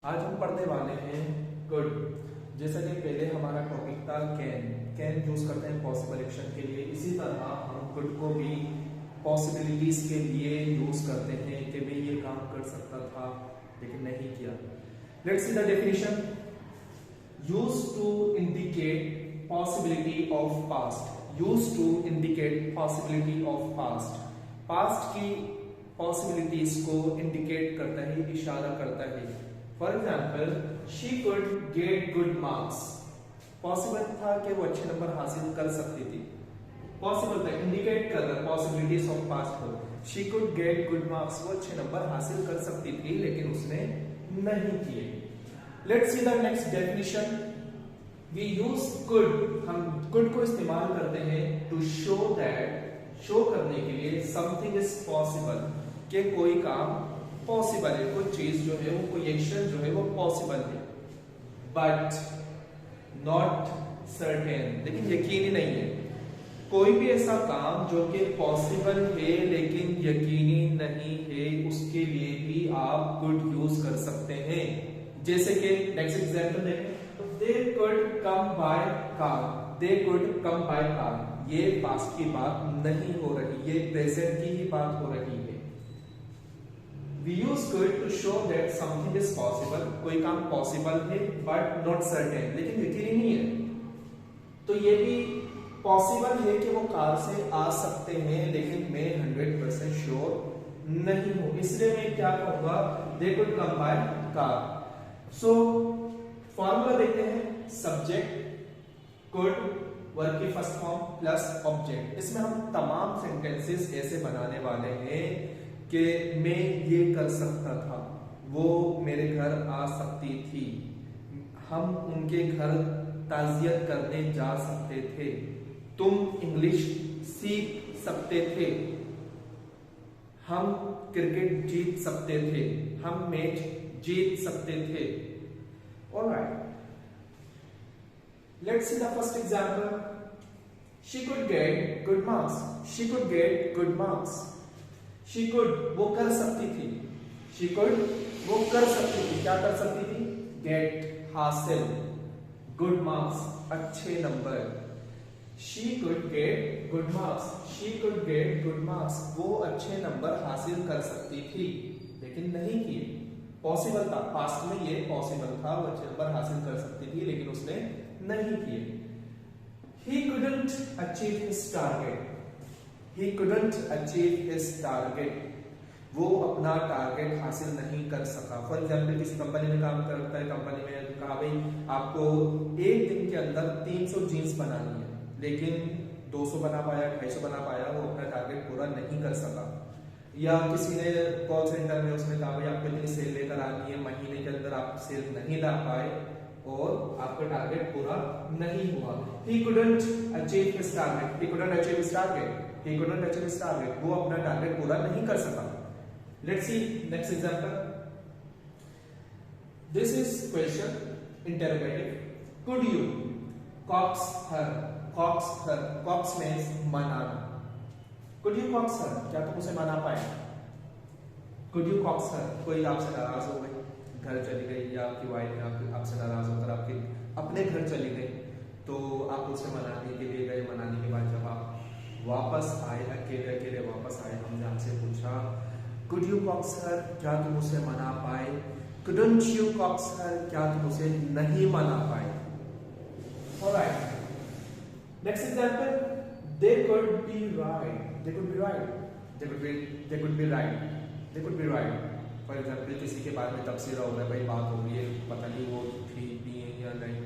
आज हम पढ़ने वाले हैं कुड। जैसा कि पहले हमारा टॉपिक था कैन यूज करते हैं पॉसिबल एक्शन के लिए, इसी तरह हम कुड को भी पॉसिबिलिटीज के लिए यूज करते हैं कि भाई ये काम कर सकता था लेकिन नहीं किया। Let's see the definition. Use to indicate possibility of past. Use to indicate possibility of past. Past की पॉसिबिलिटीज को इंडिकेट करता है, इशारा करता है। For example, she could get good marks. Possible था कि वो अच्छे नंबर हासिल कर सकती थी। पॉसिबल था, इंडिकेट कर रहा पॉसिबिलिटीज ऑफ पास्ट को। She could get good marks, वो अच्छे नंबर हासिल कर सकती थी लेकिन उसने नहीं किए। Let's see the next definition. We use could, हम कुड को इस्तेमाल करते हैं टू शो दैट, शो करने के लिए समथिंग इज पॉसिबल, कि कोई काम पॉसिबल है, कोई चीज जो है वो, कोई एक्शन जो है वो पॉसिबल है, बट नॉट सर्टेन, लेकिन यकीनी नहीं है। कोई भी ऐसा काम जो कि पॉसिबल है लेकिन यकीनी नहीं है, उसके लिए भी आप कुड यूज कर सकते हैं। जैसे कि नेक्स्ट एग्जांपल देखें तो they could come by car. They could come by car, ये पास्ट की बात नहीं हो रही, ये प्रेजेंट की ही बात हो रही है। We use could to show that something is possible, कोई काम पॉसिबल है but not certain, लेकिन यकीनी नहीं है। तो ये भी पॉसिबल है कि वो कार से आ सकते हैं लेकिन मैं 100% श्योर नहीं हूं, इसलिए मैं क्या कहूंगा, they could come by car। So formula देखते हैं। सब्जेक्ट could, वर्ब की फर्स्ट फॉर्म प्लस ऑब्जेक्ट। इसमें हम तमाम सेंटेंसेस ऐसे बनाने वाले हैं कि मैं ये कर सकता था, वो मेरे घर आ सकती थी, हम उनके घर ताजियत करने जा सकते थे, तुम इंग्लिश सीख सकते थे, हम क्रिकेट जीत सकते थे, हम मैच जीत सकते थे। Alright, let's see the first example. She could get good marks. She could get good marks. She could, वो कर सकती थी। शी कुड, वो कर सकती थी, क्या कर सकती थी, गेट, हासिल, गुड मार्क्स, अच्छे number. She could get good marks. She could get good marks, वो अच्छे नंबर हासिल कर सकती थी लेकिन नहीं किए। पॉसिबल था, पास्ट में ये पॉसिबल था, वो अच्छे नंबर हासिल कर सकती थी लेकिन उसने नहीं किए। He couldn't achieve his target. He couldn't achieve his target. वो अपना टारगेट हासिल नहीं कर सका। फॉर एग्जाम्पल, किसी कंपनी में काम करता है, कंपनी में कहा भाई आपको एक दिन के अंदर 300 जीन्स बनानी है, लेकिन 200 बना पाया, 250 बना पाया, वो अपना टारगेट पूरा नहीं कर सका। या किसी ने कॉल सेंटर में उसने कहा भाई आपको इतनी सेल लेकर आनी है, महीने के अंदर आप सेल नहीं ला पाए और आपका टारगेट पूरा नहीं हुआ। He couldn't achieve his target. He couldn't achieve his target. He couldn't achieve his target. वो अपना टारगेट पूरा नहीं कर सका। Let's see next example. This is question interrogative. Could you coax her? Coax her. Coax means मनाना। Could you coax her? क्या तुम उसे मना पाए? Could you coax her? कोई आपसे नाराज हो गई, घर चली गई, या आपकी वाइफ आपसे नाराज होकर आपके अपने घर चली गई, तो आप उसे मनाने के लिए गए। मनाने के बाद जब आप वापस आए, अकेले अकेले वापस आए, हमने आपसे पूछा कुड यू कॉक्स हर, क्या तुम उसे मना पाए? कुडंट यू कॉक्स हर, क्या तुम उसे नहीं मना पाए? Alright, next example. They could be right. They could be right. They could be right. They could be right. For example, किसी के बारे में तबसरा हो रहा है, भाई बात हो रही है, पता नहीं वो ठीक भी है या नहीं,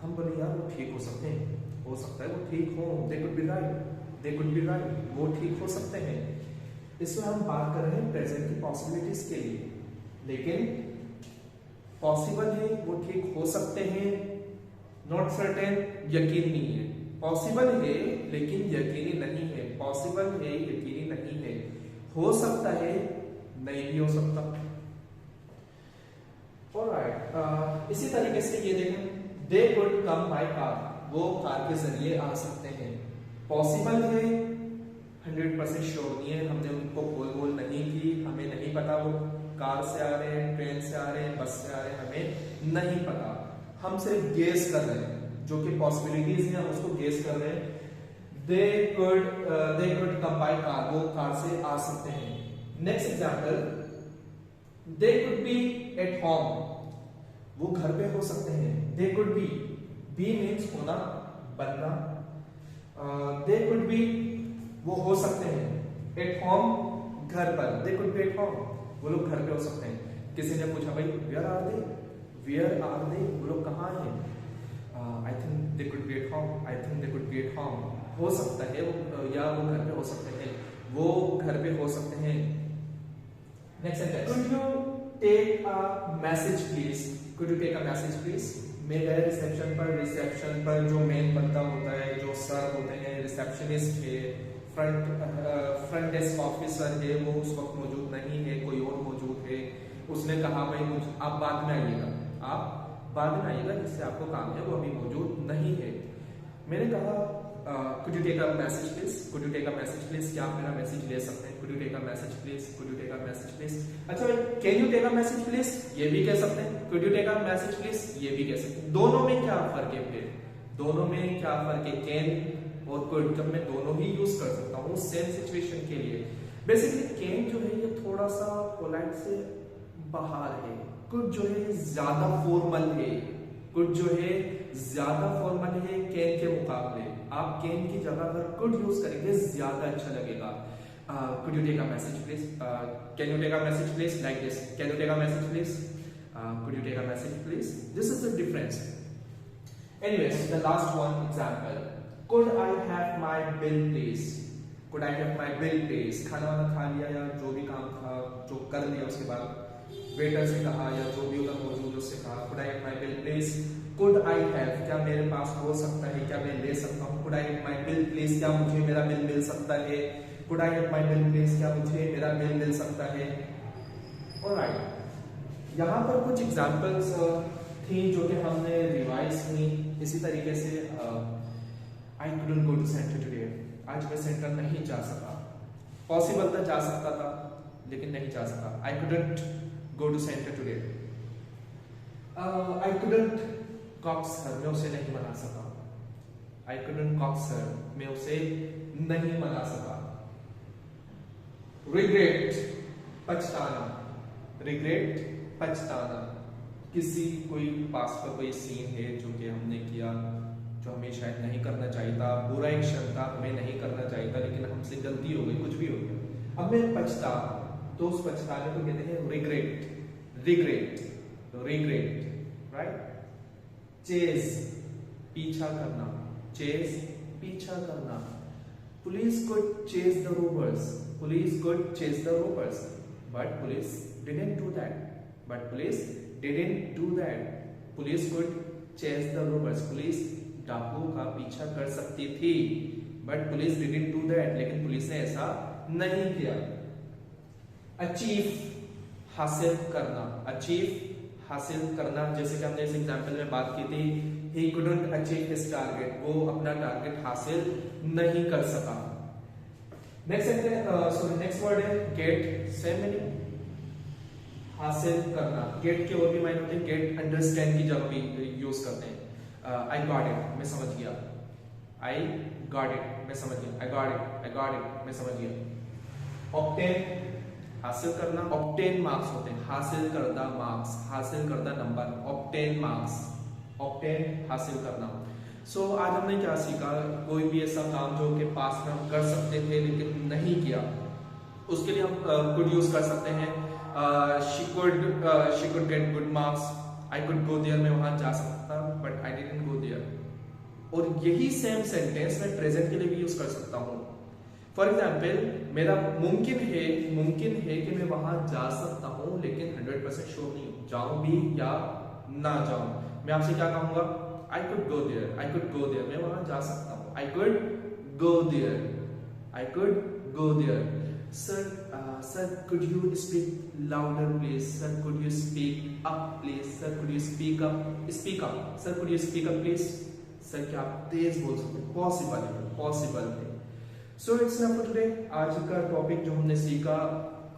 हम बोले यार वो ठीक हो सकते हैं, हो सकता है वो ठीक हो। They could be right. They could be right, वो ठीक हो सकते हैं। इसमें हम बात कर रहे हैं प्रेजेंट की पॉसिबिलिटीज के लिए, लेकिन पॉसिबल है, वो ठीक हो सकते हैं, नॉट सर्टेन, यकीन नहीं है। पॉसिबल है लेकिन यकीनी नहीं है। पॉसिबल है, यकीनी नहीं है। हो सकता है, नहीं भी हो सकता। ऑलराइट, इसी तरीके से ये देखें। They could come by car, वो कार के जरिए आ सकते हैं। पॉसिबल है, 100% श्योर नहीं है, हमने उनको बोल नहीं की, हमें नहीं पता वो कार से आ रहे हैं, ट्रेन से आ रहे हैं, बस से आ रहे हैं, हमें नहीं पता, हम सिर्फ गेस कर रहे हैं, जो कि पॉसिबिलिटीज हैं हम उसको गेस कर रहे हैं। They could come by car, वो कार से आ सकते हैं। Next example, they could be at home, वो घर पे हो सकते हैं। दे कुड बी मीन्स होना, बनना। दे कुड बी वो हो सकते हैं, एट होम घर पर, they could be at home, वो लोग घर पे हो सकते हैं। किसी ने पूछा भाई वेयर आर दे, वो लोग कहाँ हैं? I think they could be at home, I think they could be at home, हो सकता है या वो घर पे हो सकते हैं, वो घर पे हो सकते हैं। Next sentence, could you take a message please, could you take a message please. मैं गया रिसेप्शन पर जो मेन बंदा होता है, जो सर होते हैं, रिसेप्शनिस्ट है, फ्रंट डेस्क ऑफिसर है, वो उस वक्त मौजूद नहीं है, कोई और मौजूद है। उसने कहा भाई आप बाद में आइएगा, आप बाद में आइएगा, जिससे आपको काम है वो अभी मौजूद नहीं है। मैंने कहा could you take a message please, could you take a message please, क्या आप मेरा मैसेज ले सकते हैं? Could you take a message please, could you take a message please. अच्छा भाई can you take a message please, ये भी कह सकते हैं, could you take a message please, ये भी कह सकते हैं। दोनों में क्या फर्क है फिर? दोनों में क्या फर्क है? कैन और कुड, जब मैं दोनों ही यूज कर सकता हूँ सेम सिचुएशन के लिए। बेसिकली कैन जो है ये थोड़ा सा पोलाइट से बाहर है, कुड जो है ज्यादा फॉर्मल है, कुड जो है ज्यादा फॉर्मल है कैन के मुकाबले। आप कैन की जगह अगर कुड यूज करेंगे ज्यादा अच्छा लगेगा। Could you take a message please, can you take a message please, like this, can you take a message please, could you take a message please, this is the difference. Anyways the last one example, could I have my bill please, could I have my bill please. खाना वाना खा लिया या जो भी काम था जो कर लिया, उसके बाद वेटर से कहा या जो भी उधर मौजूद है उससे कहा could I have my bill please. Could I have, क्या मेरे पास हो सकता है, क्या मैं ले सकता हूँ? Could I have my bill please, क्या मुझे मेरा बिल मिल सकता है? Could I have my bill please, क्या मुझे मेरा बिल मिल सकता है? ऑलराइट, यहाँ पर कुछ एग्जांपल्स थी जो कि हमने रिवाइज की। इसी तरीके से I couldn't go to centre today, आज मैं सेंटर नहीं जा सका। पॉसिबल था जा सकता था लेकिन नहीं जा सका। I couldn't go to centre today. I couldn't coax her, मैं उसे नहीं मना सका। आई कुडंट कॉक्स हर, मैं उसे नहीं मना सका। रिग्रेट, पछताना, रिग्रेट पछताना। किसी कोई पास का कोई सीन है जो कि हमने किया, जो हमें शायद नहीं करना चाहिए था, बुरा एक क्षण था, हमें नहीं करना चाहिए था, लेकिन हमसे गलती हो गई, कुछ भी हो गया, अब मैं पछता, तो उस पछताने को कहते हैं regret. Regret, regret, right. Chase, पीछा करना, चेज पीछा करना। Police could chase the robbers, police could chase the robbers, but police didn't do that, but police didn't do that. Police could chase the robbers, police डाकुओं का पीछा कर सकती थी, but police didn't do that, लेकिन police ने ऐसा नहीं किया। अचीव, हासिल करना, अचीव हासिल करना। जैसे कि हमने इस एग्जांपल में बात की थी, he couldn't achieve his target, वो अपना टारगेट हासिल नहीं कर सका। नेक्स्ट वर्ड है गेट, सेम मीनिंग, हासिल करना। गेट के और भी मायने होते हैं, गेट अंडरस्टैंड की जगह भी यूज करते हैं। आई गॉट इट, मैं समझ गया। आई गॉट इट, मैं समझ गया। I got it, I got it, मैं समझ गया। ऑब्टेन, हासिल करना। ऑब्टेन मार्क्स होते हैं, हासिल करदा मार्क्स, हासिल करदा नंबर, ऑब्टेन मार्क्स, ऑब्टेन हासिल करना। सो आज हमने क्या सीखा? कोई भी ऐसा काम जो के पास में हम कर सकते थे लेकिन नहीं किया, उसके लिए हम कुड यूज कर सकते हैं। She could get good marks, I could go there, मैं वहां जा सकता but I didn't go there. और यही सेम सेंटेंस मैं प्रेजेंट के लिए भी यूज कर सकता हूँ। फॉर एग्जाम्पल, मेरा मुमकिन है कि मैं वहां जा सकता हूँ लेकिन 100% श्योर नहीं, जाऊं भी या ना जाऊं। मैं आपसे क्या कहूंगा? I could go there, I could go there, मैं वहां जा सकता हूँ। I could go there, I could go there. Sir could you speak louder please? Sir could you speak up please? Sir could you speak up? Speak up. Sir could you speak up please? Sir क्या आप तेज बोल सकते हैं? Possible है, possible है। So it's enough for today. आज का topic जो हमने सीखा,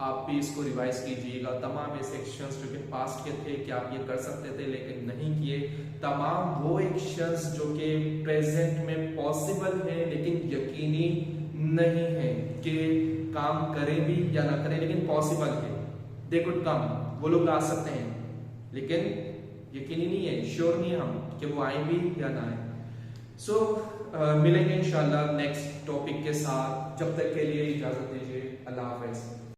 आप भी इसको रिवाइज कीजिएगा। तमाम ऐसे एक्शंस जो कि पास्ट के थे कि आप ये कर सकते थे लेकिन नहीं किए, तमाम वो एक्शंस जो कि प्रेजेंट में पॉसिबल हैं लेकिन यकीनी नहीं है कि काम करें भी या ना करें, लेकिन पॉसिबल है, दे कुड कम, वो लोग आ सकते हैं लेकिन यकीनी नहीं है, श्योर नहीं है हम कि वो आए भी या ना आए। सो मिलेंगे इंशाल्लाह नेक्स्ट टॉपिक के साथ। जब तक के लिए इजाजत दीजिए। अल्लाह हाफ़िज़।